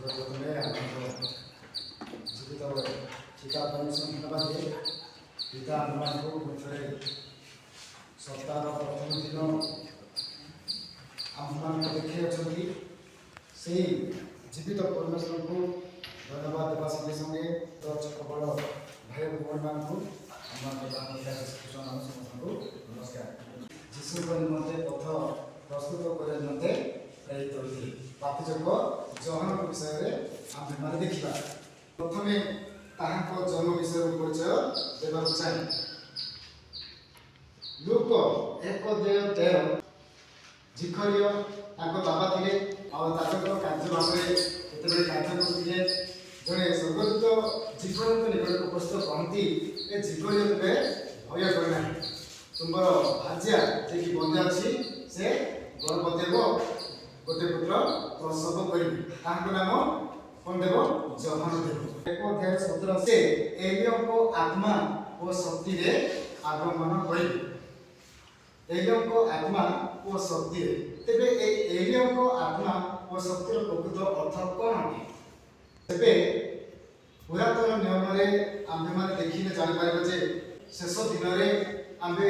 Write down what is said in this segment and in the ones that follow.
सर्वप्रथमे ଆମର ଜୀବିତ ଚିତା ପରିଶ୍ରମ ହେବାରେ ପିତା ଆମମାନଙ୍କୁ ପୁଣିଥରେ ସପ୍ତାହର ପ୍ରଥମ ଦିନ ଆମମାନଙ୍କୁ ଦେଖାଇ ଅଛନ୍ତି। ସେହି ଜୀବିତ ପରମେଶ୍ୱରଙ୍କୁ ଧନ୍ୟବାଦ ଦେବା ସଙ୍ଗେ ସଙ୍ଗେ ଛୋଟ ବଡ଼ ଭାଇ ଭଉଣୀମାନଙ୍କୁ ସମସ୍ତଙ୍କୁ ନମସ୍କାର। ଯୀଶୁଙ୍କ ନିମନ୍ତେ ପଥ ପ୍ରସ୍ତୁତ କରିବା ନିମନ୍ତେ ପ୍ରେରିତ ହୋଇଥିଲେ ବାପ୍ତିଜକ ଜହନଙ୍କ ବିଷୟରେ ଆମ୍ଭେମାନେ ଦେଖିବା। ପ୍ରଥମେ ତାହାଙ୍କ ଜନ୍ମ ବିଷୟରେ ପରିଚୟ ଦେବାକୁ ଚାହେଁ। ଲୁକ 1:13 ଜିଖରିୟ ତାଙ୍କ ବାବା ଥିଲେ ଆଉ ତାଙ୍କର କାର୍ଯ୍ୟ ଭାବରେ ଯେତେବେଳେ କାର୍ଯ୍ୟ କରୁଥିଲେ ଜଣେ ସ୍ୱର୍ଗଦୂତ ଜିଖରିୟଙ୍କ ନିକଟକୁ ଉପସ୍ଥିତ କହନ୍ତି, ଏ ଜିଖରିୟ ତେବେ ଭୟ କରେ ନାହିଁ, ତୁମର ଭାର୍ଯ୍ୟା ଯିଏକି ବନ୍ଧ୍ୟା ଅଛି ସେ ଗର୍ଭବତୀ ହେବ, ଗୋଟେ ପୁତ୍ର ପ୍ରସବ କରିବେ, ତାଙ୍କ ନାମ କ'ଣ ଦେବ? ଜହନ ଦେବ। 1:17 ସେ ଏଲିୟଙ୍କ ଆତ୍ମା ଓ ଶକ୍ତିରେ ଆଗମନ କରିବେ। ଏଲିୟଙ୍କ ଆତ୍ମା ଓ ଶକ୍ତିରେ। ତେବେ এই ଏଲିୟଙ୍କ ଆତ୍ମା ଓ ଶକ୍ତିର ପ୍ରକୃତ ଅର୍ଥ କ'ଣ ଅଟେ? ତେବେ ପୁରାତନ ନିୟମରେ ଆମ୍ଭେମାନେ ଦେଖିଲେ ଜାଣିପାରିବା ଯେ ଶେଷ ଦିନରେ ଆମ୍ଭେ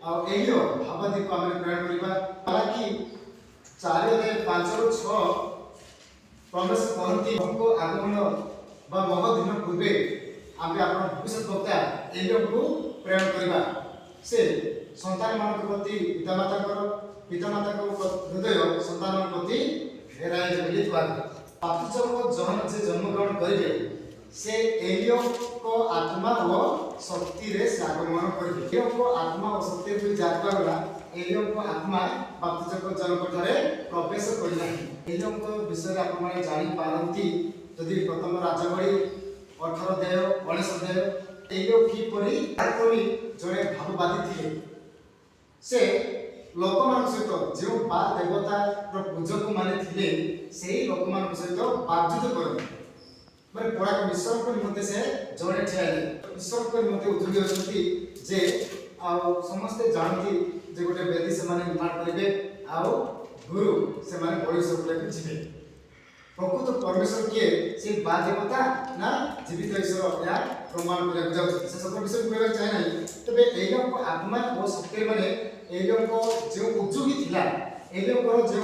ଆଉ ଏଲିୟ ଭାବାଦୀକୁ ଆମେ ପ୍ରେରଣ କରିବା। ହାଲାକି 4:5-6 परमेश्वर कहती हमको आगमन बा मह दिन पूर्वे आम आपण भविष्य वक्ता एलियन को प्रेरण करवा। से संतान मान प्रति पितामाता हृदय संतान प्रति फेराए बोली बाप्तिजक जहन से जन्म ग्रहण करेंगे से एलियन को आत्मा और शक्ति रे से आगमन करेंगे। एलियन को आत्मा और शक्ति रे जातवा गला एलियन को आत्मा बाप्तिजक जन्म ठारे प्रवेश करला। एलियन को विषय आप जानी पारती यदि प्रथम राजगढ़ी 18-19 एलियो किपरि जड़े भाववादी थे। से लोक मान सहित जो बा देवता पूजक माने थे से लोक मान सहित बातचीत करते मैं पड़ा ईश्वर को निमंते से जड़े ठिया ईश्वर को निमंते उद्योगी अच्छी जे समस्ते जानती जे गोटे वेदी से निर्माण करेंगे आउ गुरु से बड़ी सबको जीवे। प्रकृत परमेश्वर किए से बा देवता ना जीवित ईश्वर या प्रमाण करने जाऊँ से सब विषय कहना चाहे ना। तेरे एलियन को आत्मा और शक्ति माने एलियन को जो उद्योगी थिला एलियन को जो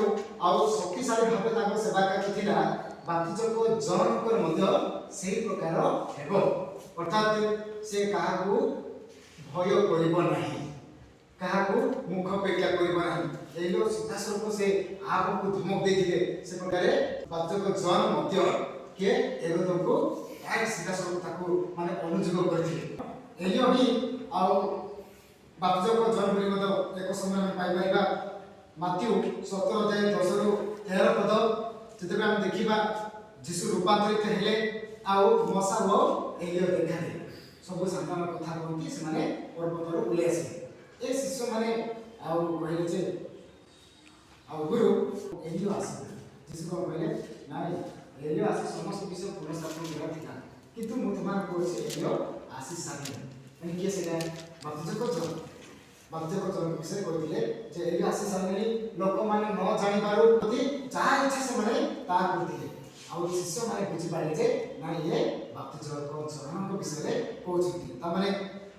आउ शक्तिशाली भाव सेवा कार्य थिला बाप्तिजक जहनकर मध्य से प्रकार हेबो। अर्थात से काहाकू भय करिबो नाही, काहाकू मुख पेटिया करिबो नाही। एलियो सीधासलख से आपको धमक देथिले से प्रकार बाप्तिजक जहन मध्य के एरोदम को एक सीधासलख ताकू माने अनुयोग करथिले। एलियो ही आ बाप्तिजक जहन बोली मध्य एक समय में पाई परिबा माथ्यू 17:10-13 पद जते हम देखिबा जीशु रूपांतरित हेले आउ मसा वो एलियो देखा दे सब संतान कथा कहती से माने पर्वतर बुले आसे ए शिष्य माने आउ कहले जे आउ गुरु एलियो आसे जीशु को कहले नाई एलियो आसे समस्त विषय पुनर्स्थापन करा थिला किंतु मु तमान को से एलियो आसी साथे एन के से बाप्तिजक जन विषय कहथिले जे एलियो आसी साथे लोक माने न जानि पारु प्रति जहा इच्छा से माने ता करथिले आउ शिष्य माने बुझी पाले जे ना ये बाप्तिजक जन विषय रे कहउछथि ता माने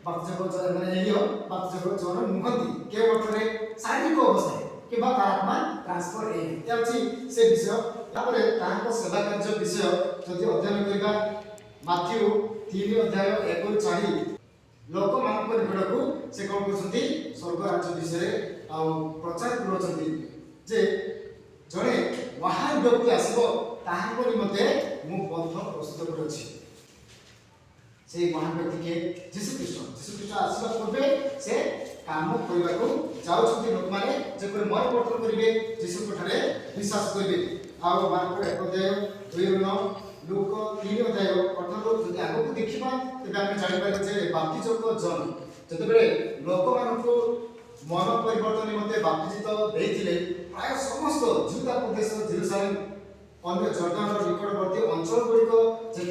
बाप्तिजक जन माने एलियो बाप्तिजक जन मुखंती के अर्थरे शारीरिक अवस्था कि आत्मा ट्रांसफर एछि से विषय तापरे ताहाको सेवा कार्य विषय जदि अध्ययन करबा माथ्यू 3:1-4 लोक मानक निकटकू से कोन करछथि स्वर्ग राज्य विषय आ प्रचार करछथि जे जणे महान व्यक्ति आसीबो ताहाको निमते मु पथ प्रस्तुत करछि। से महान व्यक्ति के यीशु ख्रीष्ट आसीबा पूर्वे से काम करबा को जाउछथि लोक माने जे कोइ मर पत्र करिवे यीशु ठारे विश्वास करिवे। आ मार्को 1:2-9 लूक 3:18 जदि आगो को देखिबा तबे हम जानि पारे जे बाप्तिजक जन जतबेले लोक मानको मन परिवर्तन निमते बाप्तिजित देइथिले प्राय समस्त जुदा प्रदेश जेरूसालेम अन्य जर्दान निकटवर्ती अंचल गुड़िक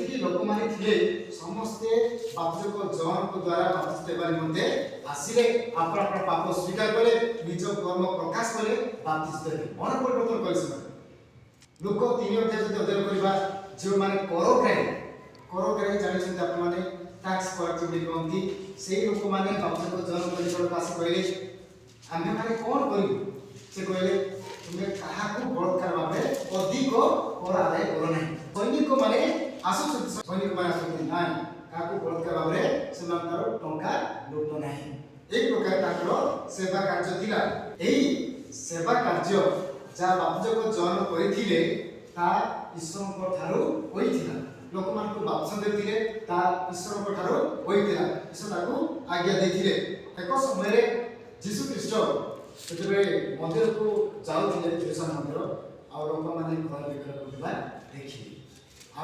जी लोक मैंने थे समस्ते बाप्तिजक जहन द्वारा बाप्तिज देवा निमंते आसिले अपन अपन पाप स्वीकार कले निज कर्म प्रकाश कले बाप्तिज देवे मन परिवर्तन करे। लूक 3 अध्याय अध्ययन करबा जो माने करग्राही जानिछन्ति आपण माने टैक्स कलेक्टर भी कहती से लोक माने बापजक जन्म परिकर आसी कहले आमे माने कोन करिबु से कहले तुमे काहाकू बलात्कार भाबे अधिक कर आदाय करो नाही सैनिक माने आसुछन्ति ना काहाकू बलात्कार भाबे सेमानकर टंका लुट नाही एक प्रकार ताकर सेवा कार्य थिला एई सेवा कार्य जा बापजक जन्म करिथिले ता ईश्वर ठारू होइथिला लोक मान को बापसन देथिले ता ईश्वर ठारू होइथिला ईश्वर ताकू आज्ञा देथिले एक समय रे यीशु ख्रीष्ट जेबे मंदिर को जाउथिले जेरुसलेम मंदिर आ लोक माने घर विग्रह करथिबा देखि आ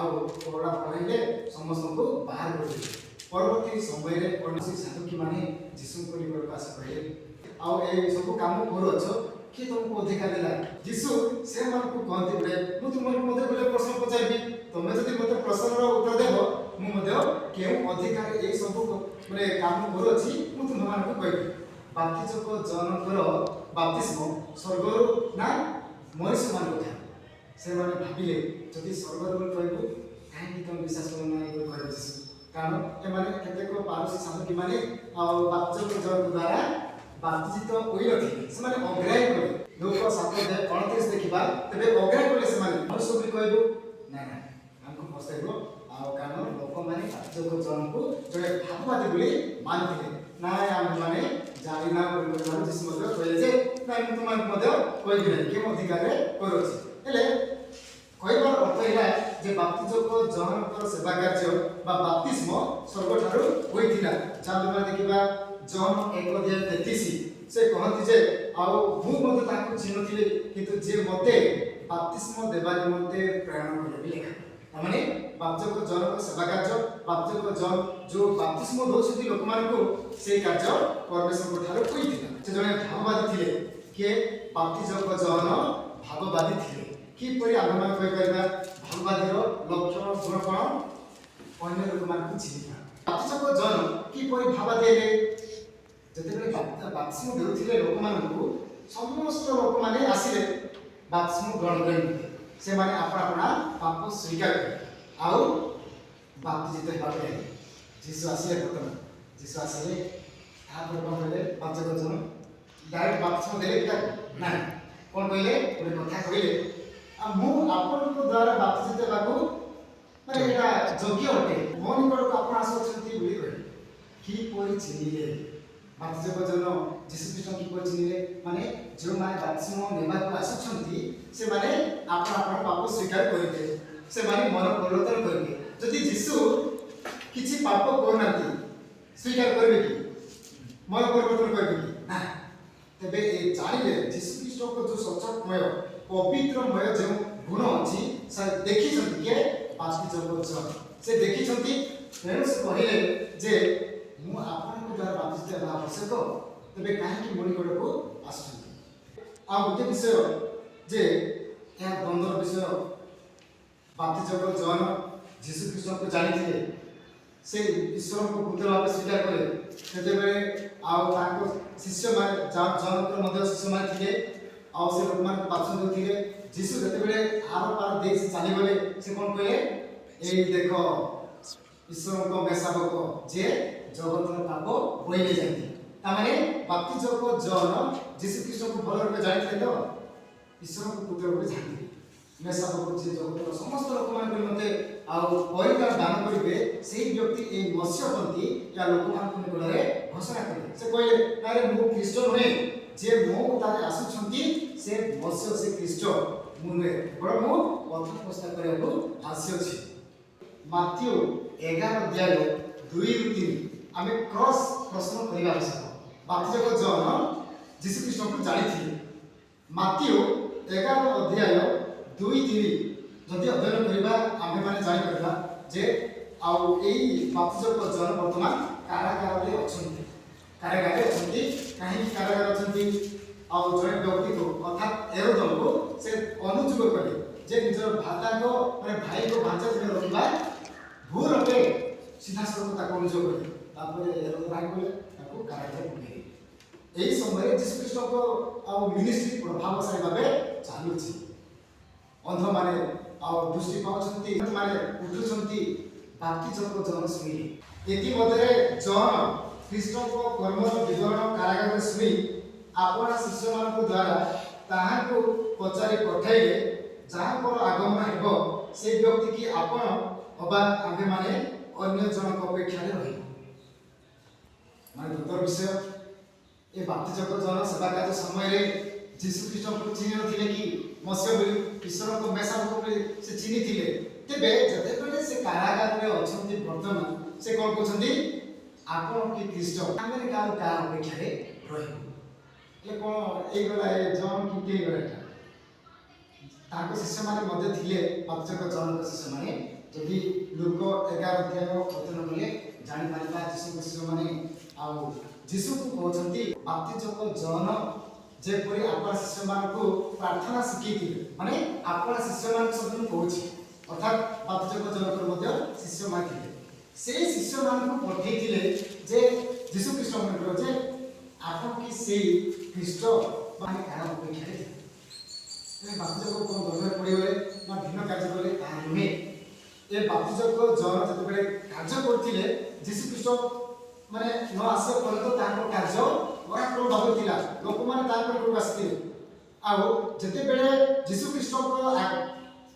कोड़ा पड़िले समस्त को बाहर करथिले परवर्ती समय रे कोनसी साधुकी माने यीशु को निकट पास कहले आ ए सब काम करो छ कि तुमको अधिकार देला यीशु से मन को कहते बड़े मु तुमको मते बोले प्रश्न पचारबी तमे जदि मते प्रश्न रो उत्तर देबो मु मते केउ अधिकार ए सब माने काम करो छी मु तुम मान को कहबी बाप्तिजक जन करो बाप्तिस्म स्वर्गरु ना मनुष्य मान को था से माने भाबिले जदि स्वर्गरु कहबो काहे तुम विश्वास करो ना ए कहबो यीशु कारण ए माने केते को पारसी साधु कि माने आ बाप्तिजक जन द्वारा बाप्तिजित होई नथि से माने अग्राह्य कले लोक 7:29 देखिबा तबे अग्राह्य कले से माने मनुष्य भी कहबो ना ना हमको पछताइबो आ कारण लोक माने बाप्तिजक जन को जडे भाववादी बोली मानथिले ना हम माने जानि ना बोली बोली जिस मते कहले जे ना हम तुम मते कहबी ना के अधिकार करो छी हेले कहबार अर्थ हैला जे बाप्तिजक जन सेवा कार्य बा बाप्तिस्म स्वर्ग ठारू होइथिला चालुमा देखिबा जॉन 1:33 से कहती जे आउ मु मते ताकू चिन्हथिले किंतु जे मते बाप्तिस्म देबा निमंते प्रेरणा करबी लेखा माने बाप्तिजक जन सेवा कार्य बाप्तिजक जन जो बाप्तिस्म दोछथि लोक मान को से कार्य परमेश्वर ठारो होइथिला से जने भाववादी थिले के बाप्तिजक जन भाववादी थिले कि परि आगमन कहि करबा भाववादी रो लक्षण गुण कोन अन्य लोक मान को चिन्हबा बाप्तिजक जन कि परि भाववादी हेले जतेबेले बाप्तिस्म देउथिले लोक मानकु समस्त लोक माने आसिले बाप्तिस्म ग्रहण करते से माने अपना पाप स्वीकार करे आउ बाप्तिजित हेबाके जीसु आसिले प्रथम जीसु आसिले ता प्रथम कहले बाप्तिजक जन डायरेक्ट बाप्तिस्म देले कि ना कोन कहले गोटे कथा कहले आ मु आपन को द्वारा बाप्तिजित हेबाकू माने एटा योग्य अटे मो निकट को आपण आसछंती बोली कहले कि परि चिनिले बाप्तिजक जन यीशु ख्रीष्ट की चिन्हले माने जो माने बाप्तिस्म नेबा को आसछंती से माने आपण पाप स्वीकार करते से माने मन परिवर्तन करके जदि यीशु किछि पाप करनाती स्वीकार करबे कि मन परिवर्तन करबे कि ना तबे ए जानिले यीशु ख्रीष्ट को जो सचमय पवित्रमय जो गुण अछि से देखिछंती के बाप्तिजक जन से देखिछंती तेणु से कहले जे मु आपण द्वारा बाप्तिजित हेबा आवश्यक तबे काहे मोनि निकट को आसुछन्ति आ गोटे विषय जे या द्वंद्व विषय बाप्तिजक जन यीशु ख्रीष्ट को जानिथिले से ईश्वर को पुत्र भाव स्वीकार करे तेबे आउ ताको शिष्य माने जनकर मध्य शिष्य माने थिले आउ से लोक मान पाछन देथिले यीशु जतेबेले आरो पार देख से चली गले से कोन कहले ए देखो ईश्वर को मेसाबको जे जगतर पाप बोइले जाती तामाने बाप्तिजक जन यीशु ख्रीष्ट को भल रूपे जानिथिले तो ईश्वर को पुत्र रूपे जानथिले मेसाबको जे जगतर समस्त लोक मान मते आउ परिकार दान करिवे सेही व्यक्ति ए मत्स्य पंथी या लोक मान को निकटरे घोषणा करे से कहले अरे मु ख्रीष्ट नहे जे मो तारे आसुछंती से मत्स्य से ख्रीष्ट मु नहे बड़ मु पथ प्रस्ताव करबो आसी माथ्यू 11:2-3 आमे क्रॉस प्रश्न करिबा आवश्यक बाप्तिजक जन यीशु ख्रीष्ट को जानिथिले माथ्यू 11:2-3 जदि अध्ययन करिबा आमे माने जानि करबा जे आउ एई बाप्तिजक जन वर्तमान कारागार रे अछंती काहे कारागार अछंती आउ जने व्यक्ति को अर्थात एरोदल को से अनुजुग करे जे निजर भाता को माने भाई को भांजा जे रखिबा भूर पे सीधा सड़क ताको अनुजोग करे तापर एरोदल भाई बोले ताको कारागार पुगे एई समय यीशु ख्रीष्ट को आउ मिनिस्ट्री प्रभावशाली भाबे चालुछि अंध माने दृष्टि पाउछन्ति माने उठुछन्ति बाप्तिजको जन सुनि एति मध्यरे जन ख्रीष्टको कर्मर विवरण कारागार सुनि आपना शिष्य मानक द्वारा ताहाको पचारि पठाइले जहाँको आगमन हेबो से व्यक्ति की आपण अबा आम्भे माने अन्य जनक अपेक्षा रहि माने दुतर विषय ए बाप्तिजको जन सेवा कार्य समय रे जीशु ख्रीष्ट को चिन्ह नथिले कि मस्य ईश्वर को मेसा को से चिन्ह थिले तेबे जते बेले से कारागार रे अछंती वर्तमान से कोन कहछन्ती आपण की ख्रीष्ट आमे का अपेक्षा रे रहि ले कोन ए गला ए जन की के गला ताको शिष्य माने मध्ये थिले बाप्तिजको जन को शिष्य माने जदि लोक 11 अध्याय अध्ययन कले जानि पारिबा जीशु शिष्य माने आ जीशु को कहछन्ती बाप्तिजको जन जेपरि आपण शिष्य मानकु प्रार्थना शिखैथिले माने आपण शिष्य मान सब कहछि अर्थात बाप्तिजको जन मध्ये शिष्य मान थिले से शिष्य मानकु पठैथिले जे जीशु ख्रीष्ट मानकर जे आपण की सेई ख्रीष्ट माने कारण अपेक्षा रे ए बाप्तिजको कोन दरबार पडिबे ना भिन्न कार्य कले ता नुहे ए बाप्तिजको जन जते बेले कार्य करथिले जीशु ख्रीष्ट माने न आसे पर्यंत ताको कार्य पराक्रम भाव थिला लोक माने ताको को आस्थिले आउ जते बेले जीशु ख्रीष्ट को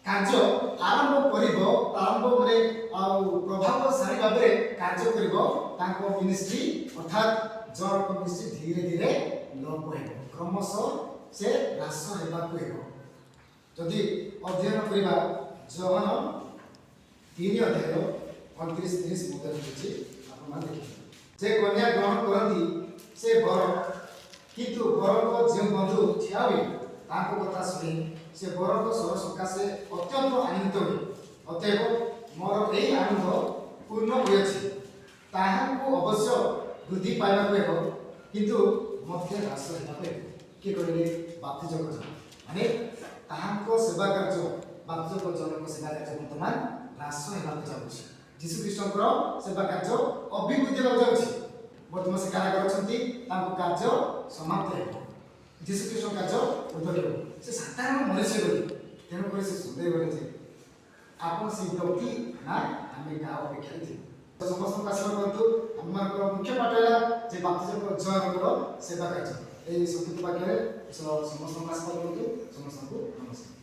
कार्य आरंभ करिवो आरंभ माने आउ प्रभावशाली भाबरे कार्य करिवो ताको मिनिस्ट्री अर्थात जन को मिनिस्ट्री धीरे धीरे लोप हेबो क्रमशः से ह्रास हेबाकु हेबो जदि अध्ययन करिबा जहन 3 अध्याय 29-30 मुद्दा लिखिछि आपण मान देखिबे जे कन्या ग्रहण करती से बर किंतु बर को जे बंधु ठिया हुए ताको कथा सुनि से बर को स्वर सकाशे अत्यंत आनंदित हुए अतएव मोर एई आनंद पूर्ण होयछि ताहाको अवश्य वृद्धि पाइबाको हेबो किंतु मध्य ह्रास हेबाको हेबो के करिले बाप्तिजको जन माने ताहाको सेवा कार्य बाप्तिजको जनको सेवा कार्य वर्तमान ह्रास हेबाको जाउछि जीशु ख्रीष्टଙ୍କର सेवा कार्य अभिवृद्धि हेबाको जाउछि वर्तमान से कारागार अछंती ताको कार्य समाप्त हेबो जीशु ख्रीष्ट कार्य उद्धर हेबो से साधारण मनुष्य गले तेनो करे से सुदे गले जे आपण से व्यक्ति ना हमें का अपेक्षा थी तो समस्त का सेवा करतु हमर मुख्य पाठ है जे बाप्तिजको जयकर सेवा कार्य ए संस्कृत वाक्य समस्त का सेवा करतु समस्त को नमस्कार।